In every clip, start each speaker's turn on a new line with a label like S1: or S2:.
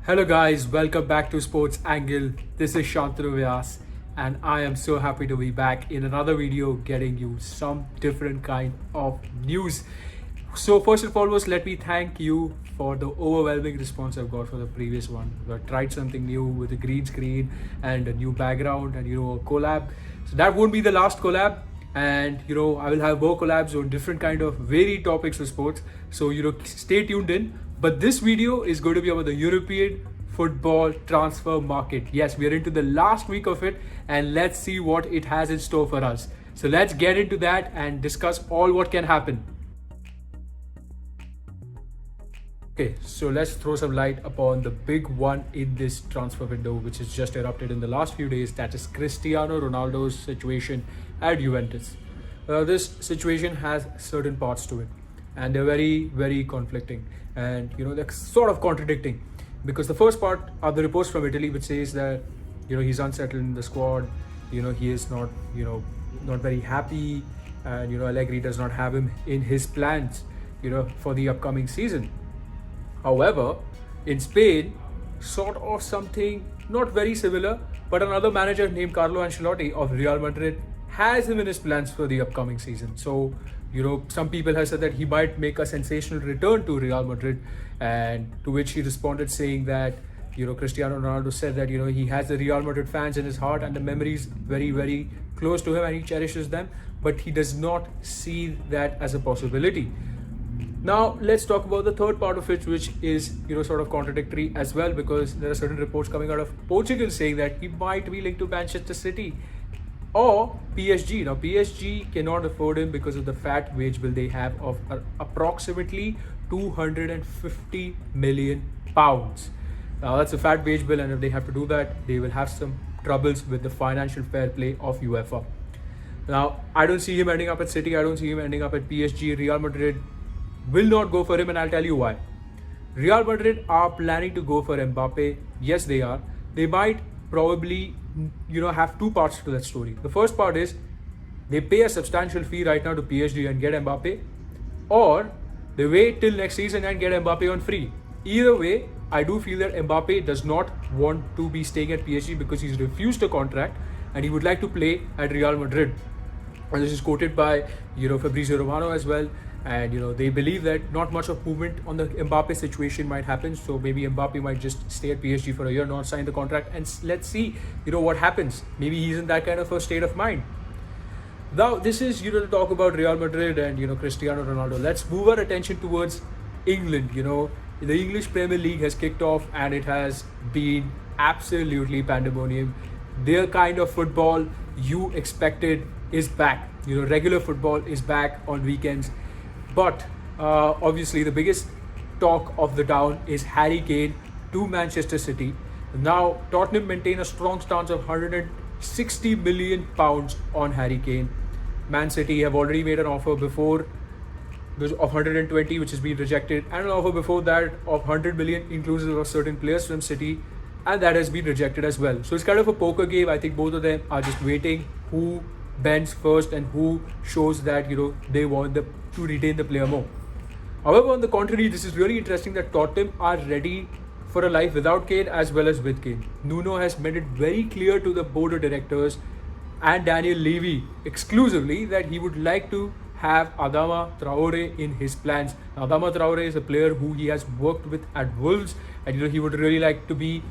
S1: Hello guys, welcome back to Sports Angle. This is Shantanu Vyas and I am so happy to be back in another video getting you some different kind of news. So first and foremost, let me thank you for the overwhelming response I've got for the previous one. I tried something new with a green screen and a new background and a collab. So that won't be the last collab, and I will have more collabs on different kind of varied topics of sports. So stay tuned in. But this video is going to be about the European football transfer market. Yes, we are into the last week of it, and let's see what it has in store for us. So let's get into that and discuss all what can happen. Okay, so let's throw some light upon the big one in this transfer window, which has just erupted in the last few days. That is Cristiano Ronaldo's situation at Juventus. This situation has certain parts to it, and they're very, very conflicting, and they're sort of contradicting. Because the first part are the reports from Italy, which says that he's unsettled in the squad. He is not not very happy, and Allegri does not have him in his plans for the upcoming season. However, in Spain, sort of something not very similar, but another manager named Carlo Ancelotti of Real Madrid has him in his plans for the upcoming season. So, some people have said that he might make a sensational return to Real Madrid, and to which he responded saying that, Cristiano Ronaldo said that, he has the Real Madrid fans in his heart and the memories very, very close to him and he cherishes them, but he does not see that as a possibility. Now let's talk about the third part of it, which is sort of contradictory as well, because there are certain reports coming out of Portugal saying that he might be linked to Manchester City or PSG. Now PSG cannot afford him because of the fat wage bill they have of approximately 250 million pounds. Now that's a fat wage bill, and if they have to do that, they will have some troubles with the financial fair play of UEFA. Now I don't see him ending up at City. I don't see him ending up at PSG. Real Madrid will not go for him, and I'll tell you why. Real Madrid are planning to go for Mbappe. Yes, they are. They might probably, have two parts to that story. The first part is they pay a substantial fee right now to PSG and get Mbappe, or they wait till next season and get Mbappe on free. Either way, I do feel that Mbappe does not want to be staying at PSG because he's refused a contract and he would like to play at Real Madrid. And this is quoted by Fabrizio Romano as well. And they believe that not much of movement on the Mbappe situation might happen, so maybe Mbappe might just stay at PSG for a year, not sign the contract, and let's see what happens. Maybe he's in that kind of a state of mind. Now this is to talk about Real Madrid and Cristiano Ronaldo. Let's move our attention towards England. The English Premier League has kicked off and it has been absolutely pandemonium. Their kind of football you expected is back. Regular football is back on weekends. But obviously the biggest talk of the town is Harry Kane to Manchester City. Now Tottenham maintain a strong stance of 160 million pounds on Harry Kane. Man City have already made an offer before of 120, which has been rejected, and an offer before that of 100 million inclusive of certain players from City, and that has been rejected as well. So it's kind of a poker game. I think both of them are just waiting who bends first and who shows that they want to retain the player more. However, on the contrary, this is really interesting that Tottenham are ready for a life without Kane as well as with Kane. Nuno has made it very clear to the board of directors and Daniel Levy exclusively that he would like to have Adama Traore in his plans. Now, Adama Traore is a player who he has worked with at Wolves, and he would really like to be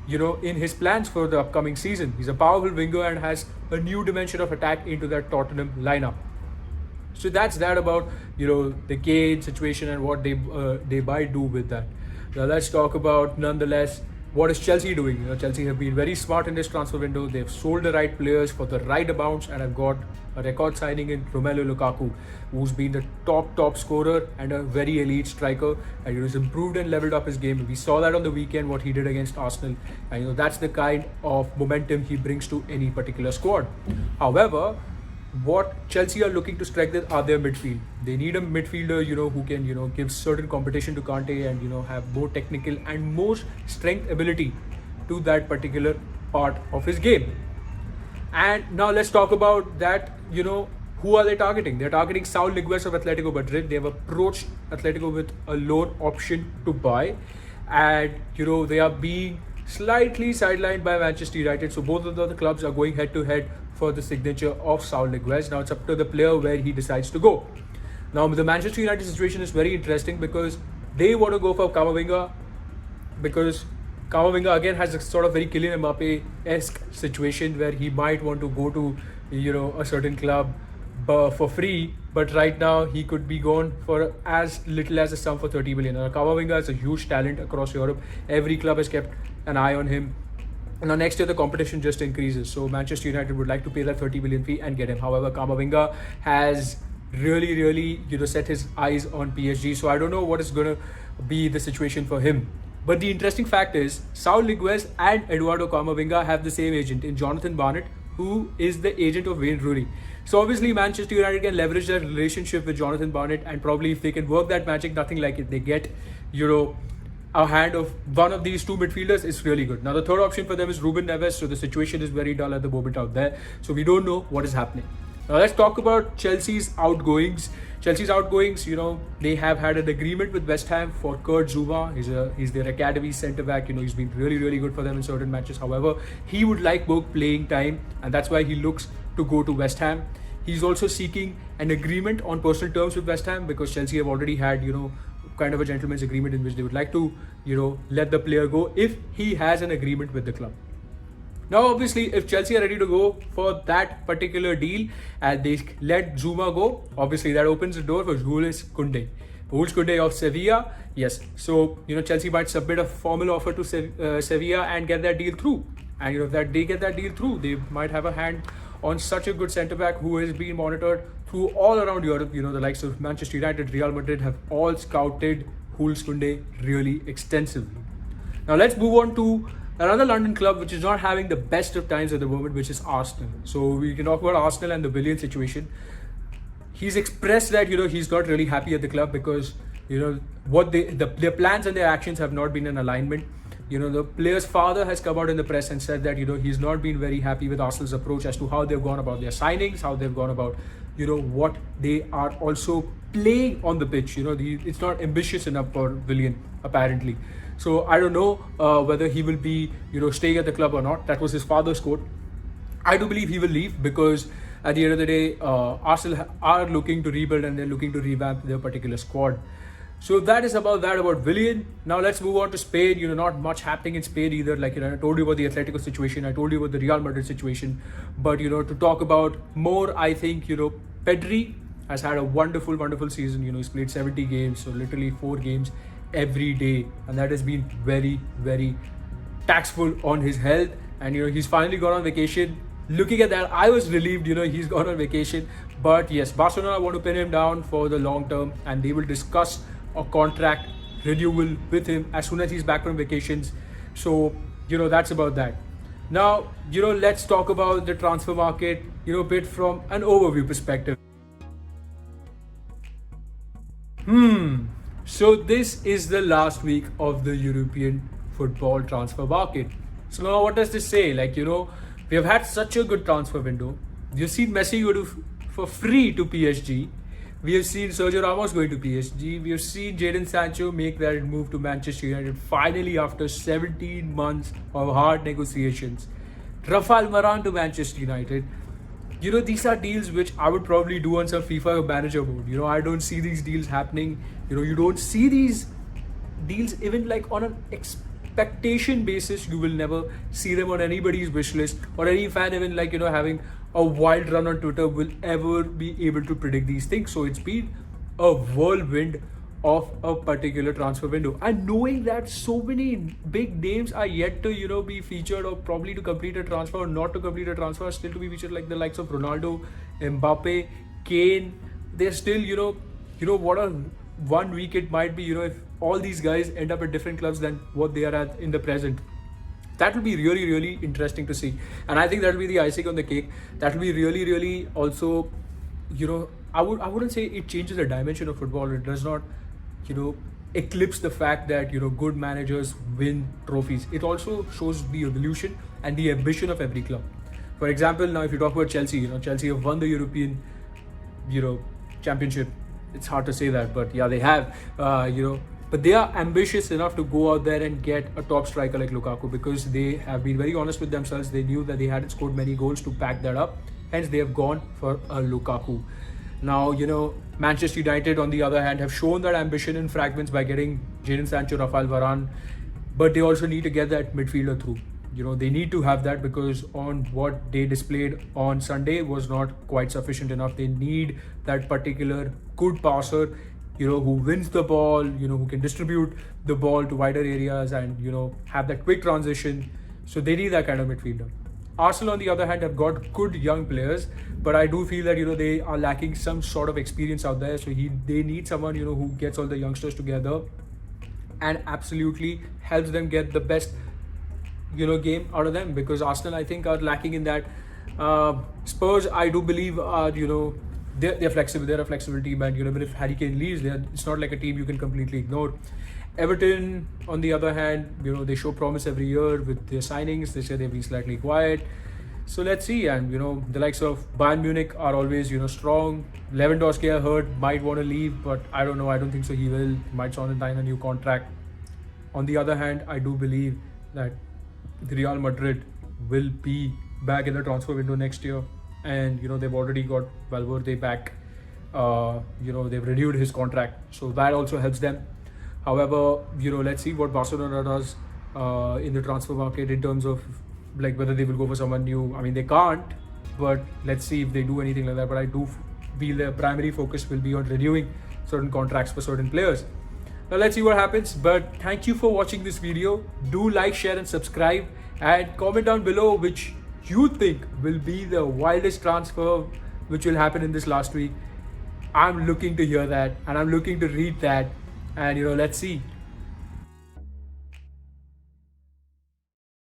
S1: in his plans for the upcoming season. He's a powerful winger and has a new dimension of attack into that Tottenham lineup. So that's that about the Kane situation and what they might do with that. Now let's talk about nonetheless what is Chelsea doing. Chelsea have been very smart in this transfer window. They've sold the right players for the right amounts and have got a record signing in Romelu Lukaku, who's been the top scorer and a very elite striker, and he's improved and leveled up his game. We saw that on the weekend, what he did against Arsenal, and that's the kind of momentum he brings to any particular squad. However, what Chelsea are looking to strengthen are their midfield. They need a midfielder, who can, give certain competition to Kante and, have more technical and more strength ability to that particular part of his game. And now let's talk about that, who are they targeting? They're targeting Saul Niguez of Atletico Madrid. They have approached Atletico with a loan option to buy. and they are being slightly sidelined by Manchester United. So both of the clubs are going head to head for the signature of Saul Niguez. Now it's up to the player where he decides to go. Now the Manchester United situation is very interesting because they want to go for Camavinga, because Camavinga again has a sort of very Kylian Mbappe-esque situation where he might want to go to a certain club for free, but right now he could be gone for as little as a sum for 30 million. Now, Camavinga is a huge talent across Europe. Every club has kept an eye on him. Now next year the competition just increases, so Manchester United would like to pay that 30 million fee and get him. However, Camavinga has really set his eyes on PSG, so I don't know what is going to be the situation for him. But the interesting fact is Saul Niguez and Eduardo Camavinga have the same agent in Jonathan Barnett, who is the agent of Wayne Rooney. So obviously Manchester United can leverage their relationship with Jonathan Barnett, and probably if they can work that magic, nothing like it, they get a hand of one of these two midfielders, is really good. Now the third option for them is Ruben Neves, so the situation is very dull at the moment out there, so we don't know what is happening. Now let's talk about Chelsea's outgoings. They have had an agreement with West Ham for Kurt Zouma. He's their academy centre back. He's been really good for them in certain matches. However, he would like more playing time, and that's why he looks to go to West Ham. He's also seeking an agreement on personal terms with West Ham, because Chelsea have already had kind of a gentleman's agreement in which they would like to let the player go if he has an agreement with the club. Now obviously if Chelsea are ready to go for that particular deal and they let Zouma go, obviously that opens the door for Jules Koundé of Sevilla. Yes, so Chelsea might submit a formal offer to Sevilla and get that deal through, and if they get that deal through, they might have a hand on such a good centre back who has been monitored through all around Europe. The likes of Manchester United, Real Madrid have all scouted Jules Koundé really extensively. Now let's move on to another London club which is not having the best of times at the moment, which is Arsenal. So we can talk about Arsenal and the Willian situation. He's expressed that he's not really happy at the club because their plans and their actions have not been in alignment. The player's father has come out in the press and said that he's not been very happy with Arsenal's approach as to how they've gone about their signings, how they've gone about what they are also playing on the pitch. It's not ambitious enough for Willian apparently. So I don't know whether he will be staying at the club or not. That was his father's quote. I do believe he will leave because at the end of the day, Arsenal are looking to rebuild and they're looking to revamp their particular squad. So that is about Willian. Now let's move on to Spain. Not much happening in Spain either. Like I told you about the Atletico situation, I told you about the Real Madrid situation. But to talk about more, I think Pedri has had a wonderful season. He's played 70 games, so literally 4 games every day, and that has been very taxful on his health. And he's finally gone on vacation. Looking at that, I was relieved he's gone on vacation. But yes, Barcelona want to pin him down for the long term, and they will discuss a contract renewal with him as soon as he's back from vacations. So that's about that. Now let's talk about the transfer market a bit from an overview perspective. So this is the last week of the European football transfer market. So now what does this say? We have had such a good transfer window. We've seen Messi go for free to PSG. We have seen Sergio Ramos going to PSG. We have seen Jadon Sancho make that move to Manchester United finally after 17 months of hard negotiations. Rafael Varane to Manchester United. These are deals which I would probably do on some FIFA manager mode. I don't see these deals happening. You don't see these deals even on an expectation basis. You will never see them on anybody's wish list, or any fan even having a wild run on Twitter will ever be able to predict these things. So it's been a whirlwind of a particular transfer window, and knowing that so many big names are yet to be featured, or probably to complete a transfer or not to complete a transfer, still to be featured, like the likes of Ronaldo, Mbappe, Kane. They're still what a 1 week it might be if all these guys end up at different clubs than what they are at in the present. That will be really interesting to see, and I think that will be the icing on the cake. That will be really also I wouldn't say it changes the dimension of football. It does not eclipse the fact that good managers win trophies. It also shows the evolution and the ambition of every club. For example, now if you talk about Chelsea, Chelsea have won the European championship. It's hard to say that, but yeah, they have. but they are ambitious enough to go out there and get a top striker like Lukaku, because they have been very honest with themselves. They knew that they hadn't scored many goals to back that up, hence they have gone for a Lukaku. Now, Manchester United, on the other hand, have shown that ambition in fragments by getting Jadon Sancho, Rafael Varane, but they also need to get that midfielder through. They need to have that, because on what they displayed on Sunday was not quite sufficient enough. They need that particular good passer, who wins the ball, who can distribute the ball to wider areas and, have that quick transition. So they need that kind of midfielder. Arsenal, on the other hand, have got good young players, but I do feel that they are lacking some sort of experience out there. So they need someone who gets all the youngsters together and absolutely helps them get the best game out of them, because Arsenal, I think, are lacking in that. Spurs, I do believe, are they're flexible. They're a flexible team, and even if Harry Kane leaves, it's not like a team you can completely ignore. Everton, on the other hand, they show promise every year with their signings. They say they've been slightly quiet. So let's see. And the likes of Bayern Munich are always strong. Lewandowski, I heard, might want to leave, but I don't know. I don't think so. He will. He might sign a new contract. On the other hand, I do believe that the Real Madrid will be back in the transfer window next year, and they've already got Valverde back. They've renewed his contract, so that also helps them. However, let's see what Barcelona does in the transfer market in terms of like whether they will go for someone new. I mean, they can't, but let's see if they do anything like that. But I do feel their primary focus will be on renewing certain contracts for certain players. Now let's see what happens. But thank you for watching this video. Do like, share and subscribe, and comment down below which you think will be the wildest transfer which will happen in this last week. I'm looking to hear that, and I'm looking to read that, and let's see